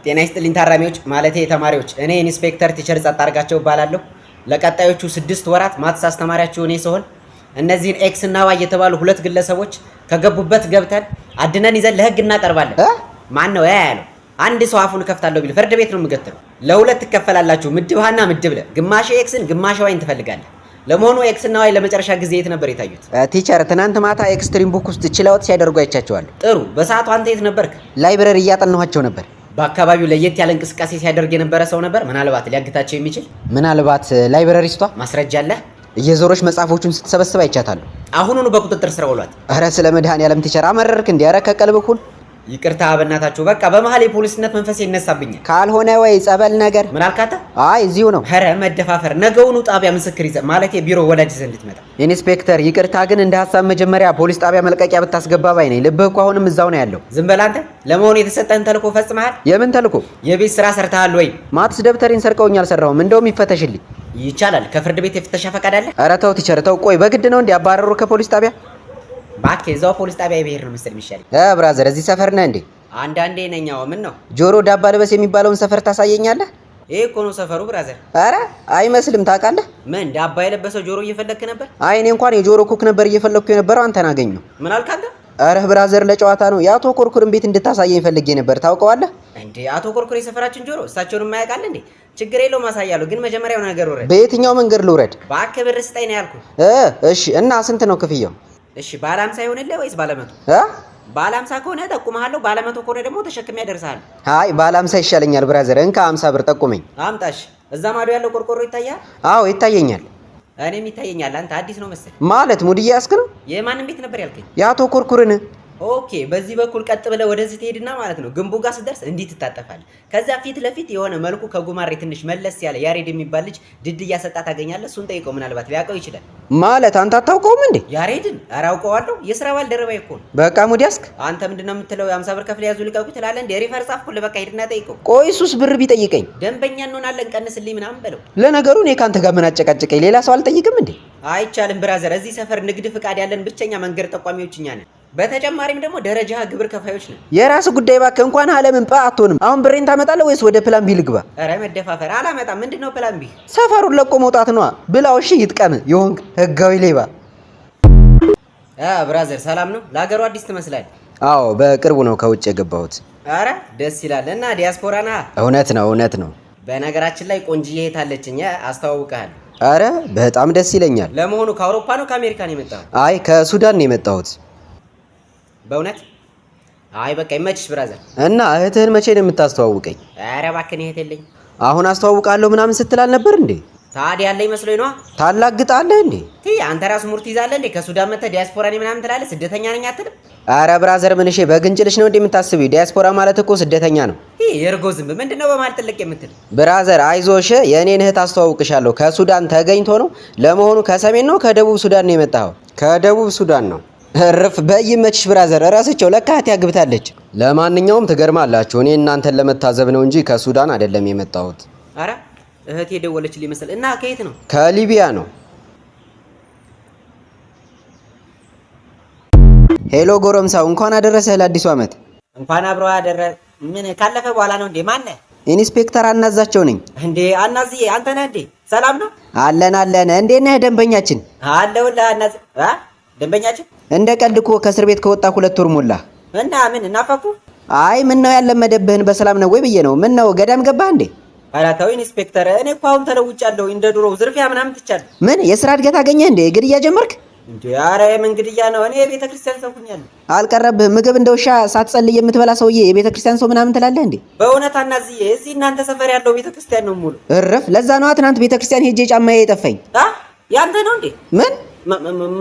ጤና ይስጥልኝ ታራሚዎች ማለቴ ተማሪዎች፣ እኔ ኢንስፔክተር ቲቸር ጸጣርጋቸው እባላለሁ። ለቀጣዮቹ 6 ወራት ማትስ አስተማሪያችሁ እኔ ስሆን እነዚህን ኤክስ እና ዋይ የተባሉ ሁለት ግለሰቦች ከገቡበት ገብተን አድነን ይዘን ለህግ እናቀርባለን። ማን ነው ያለው? አንድ ሰው አፉን ከፍታለሁ ቢል ፍርድ ቤት ነው የምገትረው። ለሁለት ትከፈላላችሁ፣ ምድብ ሀና ምድብ ለ። ግማሽ ኤክስን ግማሽ ዋይን ትፈልጋለህ። ለመሆኑ ኤክስ እና ዋይ ለመጨረሻ ጊዜ የት ነበር የታዩት? ቲቸር ትናንት ማታ ኤክስትሪም ቡክ ውስጥ ችለውት ሲያደርጉ አይቻቸዋለሁ። ጥሩ። በሰዓቱ አንተ የት ነበርክ? ላይብረሪ እያጠናኋቸው ነበር። በአካባቢው ለየት ያለ እንቅስቃሴ ሲያደርግ የነበረ ሰው ነበር? ምናልባት ሊያግታቸው የሚችል? ምናልባት ላይብረሪስቷ ማስረጃ አለ? እየዞሮች መጽሐፎቹን ስትሰበስብ አይቻታለሁ። አሁኑኑ በቁጥጥር ስር ውሏት። አረ ስለ መድኃኒዓለም ቲቸር አመረርክ እንዴ? አረ ከቀልብህ ሁን። ይቅርታ በእናታችሁ፣ በቃ በመሀል የፖሊስነት መንፈስ ይነሳብኛል። ካልሆነ ወይ ጸበል ነገር። ምን አልካተ? አይ እዚሁ ነው። ኧረ መደፋፈር። ነገውኑ ጣቢያ ምስክር ይዘህ ማለት የቢሮ ወላጅ ይዘህ እንድትመጣ። ኢንስፔክተር ይቅርታ፣ ግን እንደ ሀሳብ መጀመሪያ ፖሊስ ጣቢያ መልቀቂያ ብታስገባ ባይ ነኝ። ልብህ እኮ አሁንም እዛው ነው ያለው። ዝም በል አንተ። ለመሆኑ የተሰጠህን ተልእኮ ፈጽመሃል? የምን ተልእኮ? የቤት ስራ ሰርተሃል ወይ? ማትስ ደብተሬን ሰርቀውኝ አልሰራሁም። እንደውም ይፈተሽልኝ። ይቻላል። ከፍርድ ቤት የፍተሻ ፈቃድ አለ? ኧረ ተው ቲቸር ተው። ቆይ በግድ ነው እንዲያባረሩ ከፖሊስ ጣቢያ? እባክህ እዛው ፖሊስ ጣቢያ ብሄር ነው መሰል የሚሻለኝ። ብራዘር እዚህ ሰፈር ነህ እንዴ? አንዳንዴ ነኛው። ምን ነው ጆሮ ዳባ ልበስ የሚባለውን ሰፈር ታሳየኛለህ? ይሄ እኮ ነው ሰፈሩ ብራዘር። አረ አይመስልም። ታውቃለህ? ምን ዳባ የለበሰው ጆሮ እየፈለግክ ነበር? አይ እኔ እንኳን የጆሮ ኩክ ነበር እየፈለግኩ የነበረው፣ አንተን አገኘሁ። ምን አልክ አንተ? አረ ብራዘር ለጨዋታ ነው። የአቶ ኮርኩርን ቤት እንድታሳየኝ ፈልጌ ነበር። ታውቀዋለህ እንዴ? አቶ ኮርኩር የሰፈራችን ጆሮ፣ እሳቸውን የማያውቃል እንዴ? ችግር የለውም አሳያለሁ፣ ግን መጀመሪያው ነገር ውረድ። በየትኛው መንገድ ልውረድ? እባክህ ብር ስጠኝ ነው ያልኩህ። እሺ እና ስንት ነው ክፍያው? እሺ ባለ 50 ይሆንልህ ወይስ ባለ 100? ባለ 50 ከሆነ ጠቁመሃለሁ፣ ባለ 100 ከሆነ ደግሞ ተሸክሜ ያደርሳለሁ። አይ ባለ 50 ይሻለኛል ብራዘር። እንካ 50 ብር ጠቁመኝ። አምጣሽ። እዛ ማዶ ያለው ቆርቆሮ ይታያል? አዎ ይታየኛል። እኔም ይታየኛል። አንተ አዲስ ነው መሰል። ማለት ሙድ እያያዝክ ነው? የማንን ቤት ነበር ያልከኝ? የአቶ ኮርኩርን። ኦኬ፣ በዚህ በኩል ቀጥ ብለህ ወደዚህ ትሄድና ማለት ነው ግንቡ ጋር ስትደርስ እንዲህ ትታጠፋለህ። ከዛ ፊት ለፊት የሆነ መልኩ ከጉማሬ ትንሽ መለስ ያለ ያሬድ የሚባል ልጅ ድልድይ እያሰጣ ታገኛለህ። እሱን ጠይቀው፣ ምናልባት ሊያውቀው ይችላል። ማለት አንተ አታውቀውም እንዴ? ያሬድን? ኧረ አውቀዋለሁ፣ የስራ ባልደረባዬ እኮ ነው። በቃ ሙድ ያዝክ። አንተ ምንድነው የምትለው? የ50 ብር ከፍለ ያዙ ልቀቁ ትላለህ እንዴ? ሪፈር ጻፍኩልህ፣ በቃ ሂድና ጠይቀው። ቆይ እሱስ ብር ቢጠይቀኝ? ደንበኛ እንሆናለን፣ ቀንስልኝ ምናምን በለው። ለነገሩ እኔ ካንተ ጋር ምን አጨቃጨቀኝ? ሌላ ሰው አልጠይቅም እንዴ? አይቻልም ብራዘር፣ እዚህ ሰፈር ንግድ ፍቃድ ያለን ብቸኛ መንገድ ጠቋሚዎች እኛ ነን። በተጨማሪም ደግሞ ደረጃ ግብር ከፋዮች ነን። የራስ ጉዳይ እባክህ። እንኳን አለምን አትሆንም። አሁን ብሬን ታመጣለህ ወይስ ወደ ፕላን ቢ ልግባ? ኧረ መደፋፈር። አላመጣም። ምንድነው ፕላን ቢ? ሰፈሩን ለቆ መውጣት ነዋ። ብላው። እሺ ይጥቀም። ይሆን ህጋዊ ሌባ። ብራዘር ሰላም ነው? ለሀገሩ አዲስ ትመስላለህ። አዎ በቅርቡ ነው ከውጭ የገባሁት። አረ ደስ ይላል። እና ዲያስፖራ ና? እውነት ነው እውነት ነው። በነገራችን ላይ ቆንጅዬ የታለችኝ አስተዋውቅሃለሁ። አረ በጣም ደስ ይለኛል። ለመሆኑ ከአውሮፓ ነው ከአሜሪካ ነው የመጣኸው? አይ ከሱዳን ነው የመጣሁት። በእውነት? አይ በቃ ይመችሽ ብራዘር። እና እህትህን መቼ ነው የምታስተዋውቀኝ? ኧረ እባክህ እህት የለኝም። አሁን አስተዋውቃለሁ ምናምን ስትል አልነበር እንዴ? ታዲያ ያለኝ መስሎኝ ነዋ። ታላግጣለህ እንዴ? አንተ ራሱ ሙርት ይዛለህ እንዴ? ከሱዳን መጥተህ ዲያስፖራ ነኝ ምናምን ትላለህ። ስደተኛ ነኝ አትልም? አረ ብራዘር ምን እሺ፣ በግንጭልሽ ነው እንዴ የምታስቢው? ዲያስፖራ ማለት እኮ ስደተኛ ነው። የእርጎ ዝንብ ምንድነው በማለት ጥልቅ የምትል? ብራዘር አይዞሽ፣ የእኔን እህት አስተዋውቅሻለሁ። ከሱዳን ተገኝቶ ነው። ለመሆኑ ከሰሜን ነው ከደቡብ ሱዳን ነው የመጣኸው? ከደቡብ ሱዳን ነው። እርፍ በይመችሽ ብራዘር። እራስቸው ለካ እህቴ ያግብታለች። ለማንኛውም ትገርማላችሁ። እኔ እናንተን ለመታዘብ ነው እንጂ ከሱዳን አይደለም የመጣሁት። አረ እህቴ የደወለችልኝ መሰል። እና ከየት ነው? ከሊቢያ ነው። ሄሎ ጎረምሳው፣ እንኳን አደረሰህ ለአዲሱ ዓመት። እንኳን አብሮ አደረ። ምን ካለፈ በኋላ ነው እንዴ? ማን ነህ? ኢንስፔክተር አናዛቸው ነኝ። እንዴ አናዝዬ፣ አንተ ነህ እንዴ? ሰላም ነው? አለን አለን። እንዴት ነህ ደንበኛችን? አለሁልህ አናዝ። ደንበኛችን እንደ ቀልድ እኮ ከእስር ቤት ከወጣ 2 ወር ሞላ። እና ምን እናፈኩ? አይ ምን ነው ያለመደብህን በሰላም ነው ወይ ብዬ ነው። ምን ነው ገዳም ገባህ እንዴ? ኧረ ተው ኢንስፔክተር፣ እኔ እኮ አሁን ተለውጫለሁ። እንደ ድሮው ዝርፊያ ምናምን ትቻለሁ። ምን የስራ እድገት አገኘህ እንዴ? ግድያ ጀመርክ እንዴ? ኧረ የምን ግድያ ነው? እኔ የቤተ ክርስቲያን ሰው ሆኛለሁ። አልቀረብህም? ምግብ እንደ ውሻ ሳትጸልይ የምትበላ ሰውዬ የቤተ ክርስቲያን ሰው ምናምን ትላለህ እንዴ? በእውነት አናዝዬ፣ እዚህ እናንተ ሰፈር ያለው ቤተ ክርስቲያን ነው ሙሉ። እረፍ። ለዛ ነዋ ትናንት ቤተ ክርስቲያን ሄጄ ጫማዬ የጠፋኝ። ያንተ ነው እንዴ? ምን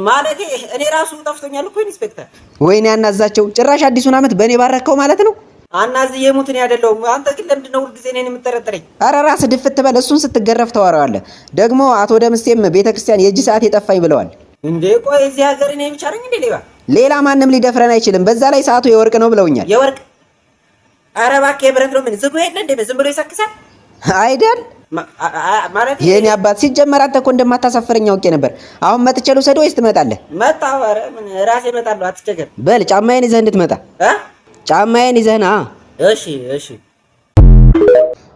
ማለቴ እኔ ራሱ ጠፍቶኛል እኮ ኢንስፔክተር። ወይኔ አናዛቸው፣ ጭራሽ አዲሱን ዓመት በእኔ ባረከው ማለት ነው። አናዝዬ ሙትን ያደለው አንተ ግን ለምንድን ነው ሁልጊዜ እኔን የምትጠረጥረኝ? ኧረ ራስህ ድፍት በል። እሱን ስትገረፍ ተዋረዋለህ። ደግሞ አቶ ደምስቴም ቤተ ክርስቲያን የእጅ ሰዓት የጠፋኝ ብለዋል። እንዴ ቆይ እዚህ ሀገር እኔ ብቻ ነኝ እንዴ ሌባ? ሌላ ማንም ሊደፍረን አይችልም። በዛ ላይ ሰዓቱ የወርቅ ነው ብለውኛል። የወርቅ? ኧረ እባክህ የብረት ነው። ምን ዝጉ የለ እንዴ? ዝም ብሎ ይሰክሳል አይደል? ማለት የኔ አባት ሲጀመር አንተ እኮ እንደማታሳፍረኝ አውቄ ነበር። አሁን መጥቼ ልውሰድህ ወይስ ትመጣለህ? መጣሁ። ኧረ ምን ራሴ እመጣለሁ፣ አትቸገር። በል ጫማዬን ይዘህ እንድትመጣ። ጫማዬን ይዘህ ና። እሺ እሺ።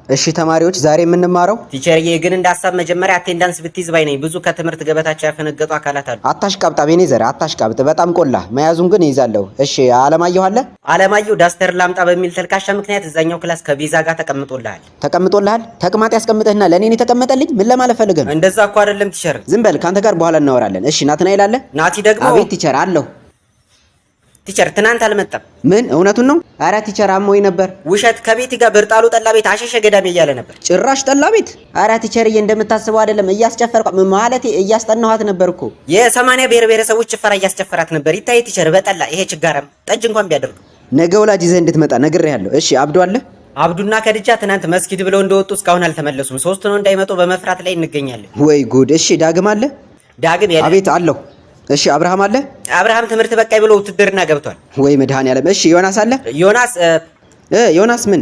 እሺ ተማሪዎች ዛሬ የምንማረው ቲቸርዬ ግን እንዳሳብ መጀመሪያ አቴንዳንስ ብትይዝ ባይ ነኝ። ብዙ ከትምህርት ገበታቸው ያፈነገጡ አካላት አሉ። አታሽቃብጥ አቤኔዘር አታሽቃብጥ። በጣም ቆላ መያዙን ግን ይይዛለሁ። እሺ አለማየሁ አለ። አለማየሁ ዳስተር ላምጣ በሚል ተልካሻ ምክንያት እዛኛው ክላስ ከቪዛ ጋር ተቀምጦልሃል። ተቅማጥ ያስቀምጥህና ለኔ ነው የተቀመጠልኝ። ምን ለማለት ፈልገህ ነው? እንደዛ እኮ አይደለም ቲቸር። ዝም በል ካንተ ጋር በኋላ እናወራለን። እሺ ናትናኤል አለ። ናቲ ደግሞ አቤት ቲቸር አለሁ። ቲቸር ትናንት አልመጣም። ምን እውነቱን ነው? አረ ቲቸር አሞኝ ነበር። ውሸት። ከቤት ጋር ብርጣሉ ጠላ ቤት አሸሸ ገዳሜ እያለ ነበር። ጭራሽ ጠላ ቤት? አረ ቲቸርዬ እንደምታስበው አይደለም። እያስጨፈርኩ ማለቴ እያስጠናኋት ነበር እኮ። የ80 ብሔር ብሔረሰቦች ጭፈራ እያስጨፈራት ነበር። ይታይ ቲቸር በጠላ ይሄ ችጋራም ጠጅ እንኳን ቢያደርጉ ነገ ወላጅ ይዘህ እንድትመጣ ነግሬሃለሁ። እሺ አብዱ አለ። አብዱና ከድጃ ትናንት መስጊድ ብለው እንደወጡ እስካሁን አልተመለሱም። ሶስት ነው እንዳይመጡ በመፍራት ላይ እንገኛለን። ወይ ጉድ። እሺ ዳግም አለ። ዳግም ያለ አቤት አለሁ። እሺ አብርሃም አለ። አብርሃም ትምህርት በቃይ ብሎ ውትድርና ገብቷል። ወይ መድኃኒዓለም። እሺ ዮናስ አለ። ዮናስ ምን?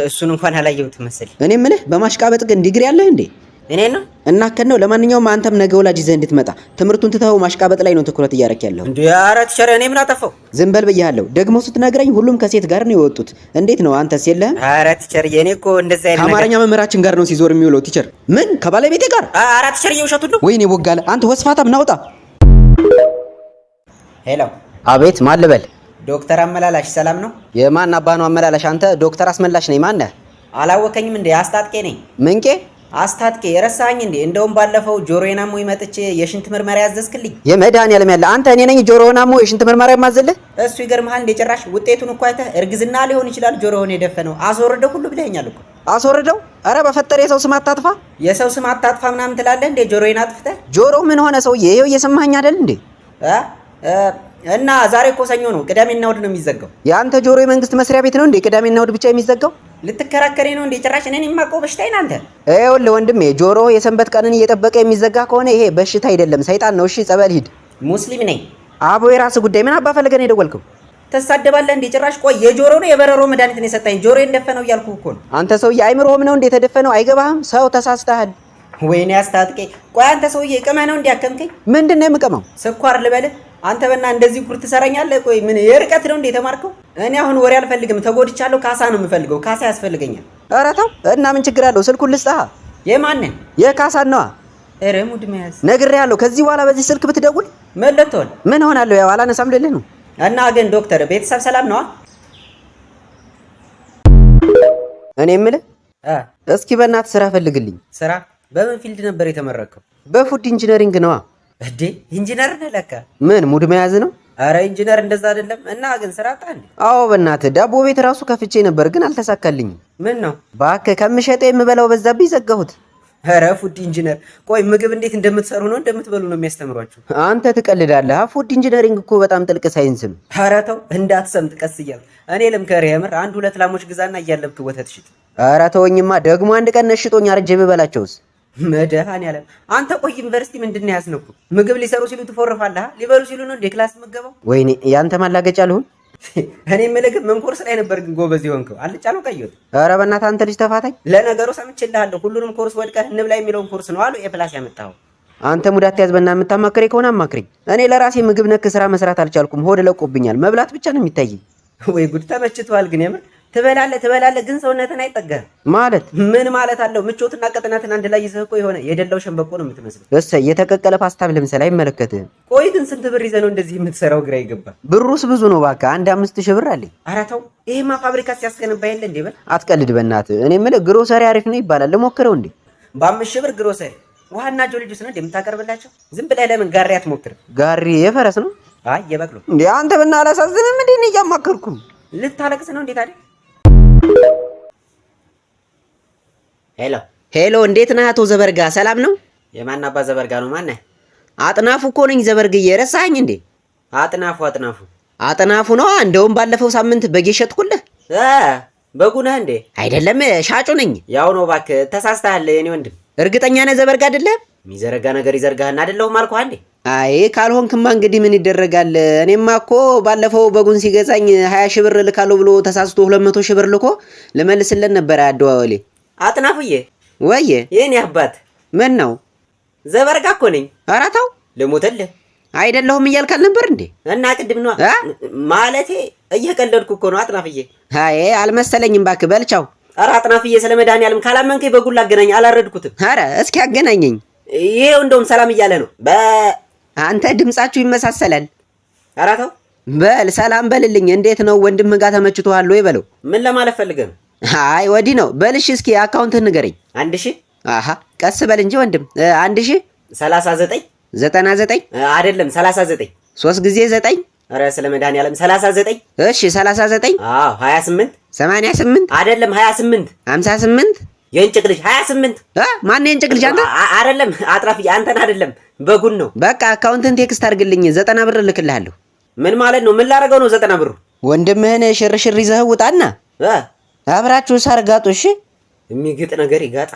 እሱን እንኳን አላየሁትም መሰለኝ። እኔ ምንህ በማሽቃበጥ ግን ዲግሪ አለህ እንዴ? እኔ ነው እና ከነው። ለማንኛውም አንተም ነገ ወላጅ ይዘህ እንድትመጣ ትምህርቱን ትተኸው ማሽቃበጥ ላይ ነው ትኩረት እያደረክ ያለው። እንዴ ኧረ ቲቸር እኔ ምን አጠፋው? ዝም በል ብያለሁ። ደግሞ ስትነግረኝ ሁሉም ከሴት ጋር ነው የወጡት። እንዴት ነው አንተስ የለህም? ኧረ ቲቸር የኔ እኮ እንደዛ አይደለም። ከአማርኛ መምህራችን ጋር ነው ሲዞር የሚውለው ቲቸር። ምን ከባለቤቴ ጋር? ኧረ ቲቸር የውሸቱን ነው። ወይኔ ቦጋለ አንተ ወስፋታም ናውጣ። ሄሎ አቤት ማን ልበል? ዶክተር አመላላሽ ሰላም ነው? የማን አባ ነው አመላላሽ? አንተ ዶክተር አስመላሽ ነኝ። ማን ነህ? አላወቀኝም እንዴ? አስታጥቄ ነኝ። ምንቄ? አስታጥቄ የረሳኸኝ እንዴ? እንደውም ባለፈው ጆሮዬን አሞኝ መጥቼ የሽንት ምርመራ ያዘዝክልኝ። የመድኃኒዓለም ያለ አንተ እኔ ነኝ ጆሮህን አሞ የሽንት ምርመራ የማዘልህ? እሱ ይገርምሃል እንዴ? ጭራሽ ውጤቱን እኮ አይተህ እርግዝና ሊሆን ይችላል ጆሮህን የደፈነው አስወርደው ሁሉ ብለኸኛል እኮ። አስወርደው? አረ በፈጠረ የሰው ስም አታጥፋ። የሰው ስም አታጥፋ ምናምን ትላለህ እንዴ? ጆሮዬን አጥፍተህ። ጆሮ ምን ሆነ ሰውዬ? ይኸው እየሰማኸኝ አይደል እንዴ? እና ዛሬ እኮ ሰኞ ነው፣ ቅዳሜና እሑድ ነው የሚዘጋው። የአንተ ጆሮ የመንግስት መስሪያ ቤት ነው እንዴ? ቅዳሜና እሑድ ብቻ የሚዘጋው? ልትከራከሬ ነው እንዴ? ጭራሽ እኔን የማውቀው በሽታዬ ናንተ። ይኸውልህ ወንድሜ ጆሮ የሰንበት ቀንን እየጠበቀ የሚዘጋ ከሆነ ይሄ በሽታ አይደለም ሰይጣን ነው። እሺ ጸበል ሂድ። ሙስሊም ነኝ። አቦ የራስህ ጉዳይ። ምን አባ ፈልገህ ነው የደወልከው? ተሳደባለህ እንዴ? ጭራሽ ቆይ የጆሮ ነው የበረሮ መድኃኒት ነው የሰጠኝ። ጆሮ እንደፈነው እያልኩ እኮ ነው። አንተ ሰውዬ አይምሮህም ነው እንዴ የተደፈነው? አይገባህም? ሰው ተሳስተሃል። ወይኔ አስታጥቄ። ቆይ አንተ ሰውዬ ቅመህ ነው እንዲያከምከኝ? ምንድን ነው የምቀመው? ስኳር ልበልህ? አንተ በእና እንደዚህ ኩር ትሰራኛለህ? ቆይ ምን የርቀት ነው እንዴ የተማርከው? እኔ አሁን ወሬ አልፈልግም፣ ተጎድቻለሁ። ካሳ ነው የምፈልገው። ካሳ ያስፈልገኛል። ኧረ ተው እና ምን ችግር አለው? ስልኩን ልስጥሃ። የማንን? የካሳን ነዋ። ኧረ ሙድ መያዝ። ነግሬሃለሁ። ከዚህ በኋላ በዚህ ስልክ ብትደውል መለጥቶል። ምን ሆናለሁ? ያው አላነሳም ልልህ ነው። እና ግን ዶክተር ቤተሰብ ሰላም ነዋ? እኔ የምልህ እስኪ በእናትህ ስራ ፈልግልኝ። ስራ? በምን ፊልድ ነበር የተመረከው? በፉድ ኢንጂነሪንግ ነዋ። እዴ ኢንጂነር ነህ ለካ። ምን ሙድ መያዝ ነው? አረ ኢንጂነር እንደዛ አይደለም። እና ግን ስራ ጣል። አዎ በእናትህ ዳቦ ቤት ራሱ ከፍቼ ነበር ግን አልተሳካልኝም። ምን ነው? እባክህ ከምሸጠው የምበላው በዛብኝ ዘጋሁት። አረ ፉድ ኢንጂነር ቆይ ምግብ እንዴት እንደምትሰሩ ነው እንደምትበሉ ነው የሚያስተምሯችሁ? አንተ ትቀልዳለህ። ፉድ ኢንጂነሪንግ እኮ በጣም ጥልቅ ሳይንስ ነው። አረ ተው እንዳትሰምጥ ቀስ እያልክ። እኔ ልምከርህ የምር አንድ ሁለት ላሞች ግዛና እያለብክ ወተት ሽጥ። አረ ተወኝማ ደግሞ አንድ ቀን ነሽጦኝ አርጄ ብበላቸውስ? መድኃኒዓለም አንተ ቆይ ዩኒቨርሲቲ ምንድን ነው ያስነኩ? ምግብ ሊሰሩ ሲሉ ትፎርፋለህ፣ ሊበሉ ሲሉ ነው እንደ ክላስ የምትገባው? ወይኔ ያንተ ማላገጫ ልሁን። እኔ የምልህ ምን ኮርስ ላይ ነበር ግን ጎበዝ የሆንከው? አልጫ ነው ቀይወት? ኧረ በእናትህ አንተ ልጅ ተፋታኝ። ለነገሩ ሰምቼልሃለሁ ሁሉንም ኮርስ ወድቀህ እንብላ የሚለውን ኮርስ ነው አሉ ኤፕላስ ያመጣኸው። አንተ ሙዳት ያዝ በእናትህ። የምታማክረኝ ከሆነ አማክረኝ። እኔ ለራሴ ምግብ ነክ ስራ መስራት አልቻልኩም። ሆድ ለቆብኛል። መብላት ብቻ ነው የሚታየኝ። ወይ ጉድ ተመችቷል ግን የምር ትበላለህ ግን ሰውነትን አይጠጋህም ማለት ምን ማለት አለው? ምቾትና ቅጥነትን አንድ ላይ ይዘህ እኮ የሆነ የደላው ሸንበቆ ነው የምትመስለው። እሰይ የተቀቀለ ፓስታ ለምሳሌ አይመለከትህም። ቆይ ግን ስንት ብር ይዘህ ነው እንደዚህ የምትሰራው? ግራ ይገባል። ብሩስ ብዙ ነው እባክህ። አንድ 5000 ብር አለኝ። ኧረ ተው ይሄማ ፋብሪካ ሲያስገነባ የለ እንዴ? በል አትቀልድ በእናትህ። እኔ የምልህ ግሮሰሪ አሪፍ ነው ይባላል። ልሞክረው እንዴ? በ5000 ብር ግሮሰሪ ውሃና ጆልጁስ ነው እንደምታቀርብላቸው? ዝም ብለህ ለምን ጋሪ አትሞክርም? ጋሪ የፈረስ ነው? አይ የበቅሎ እንዴ? አንተ ብና አላሳዝንም እንዴ? እኔ እያማከርኩ ልታለቅስ ነው እንዴ ታዲያ? ሄሎ እንዴት ነህ አቶ ዘበርጋ? ሰላም ነው? የማን አባ ዘበርጋ ነው? ማን ነህ? አጥናፉ እኮ ነኝ ዘበርግዬ። ረሳኸኝ እንዴ? አጥናፉ ነው። እንደውም ባለፈው ሳምንት በግ ሸጥኩልህ። በጉ ነህ እንዴ? አይደለም ሻጩ ነኝ። ያው ነው እባክህ ተሳስተሃል የኔ ወንድም። እርግጠኛ ነህ ዘበርጋ አይደለም? የሚዘረጋ ነገር ይዘርጋህና አይደለሁም አልኩህ አንዴ። አይ ካልሆንክማ እንግዲህ ምን ይደረጋል። እኔማ እኮ ባለፈው በጉን ሲገዛኝ 20 ሺህ ብር ልካለሁ ብሎ ተሳስቶ 200 ሺህ ብር ልኮ ልመልስለት ነበር አደዋወሌ። አጥናፉዬ ወዬ የኔ አባት ምን ነው? ዘበርጋ እኮ ነኝ። ኧረ ተው ልሞትልህ። አይደለሁም እያልክ አልነበር እንዴ? እና ቅድም ነው ማለቴ እየቀለድኩ እኮ ነው አጥናፍዬ። አይ አልመሰለኝም እባክህ። በልቻው ኧረ አጥናፍዬ ስለ መድኃኒዓለም ካላመንከኝ በጉል አገናኝ። አላረድኩትም። ኧረ እስኪ አገናኘኝ። ይሄው እንደውም ሰላም እያለ ነው። አንተ ድምጻችሁ ይመሳሰላል። ኧረ ተው በል ሰላም በልልኝ። እንዴት ነው ወንድምህ ጋር ተመችቶሃል ወይ በለው። ምን ለማለት ፈልገህ ነው? አይ ወዲህ ነው በልሽ። እስኪ አካውንትህን ንገረኝ። 1000 አሃ ቀስ በል እንጂ ወንድም። 1000 39 99 አይደለም 39 3 ጊዜ 9። ኧረ ስለ መድኃኒዓለም 39። እሺ 39 አዎ 28 88 አይደለም 28 58 የእንጭቅ ልጅ 28 ማን የእንጭቅ ልጅ? አንተ አይደለም አጥራፍዬ አንተን አይደለም በጉን ነው። በቃ አካውንትን ቴክስት አድርግልኝ 90 ብር እልክልሃለሁ። ምን ማለት ነው? ምን ላደርገው ነው 90 ብሩ? ወንድምህን ሽርሽር ይዘህ ውጣና አብራችሁ ሳር ጋጡ። እሺ የሚግጥ ነገር ይጋጥ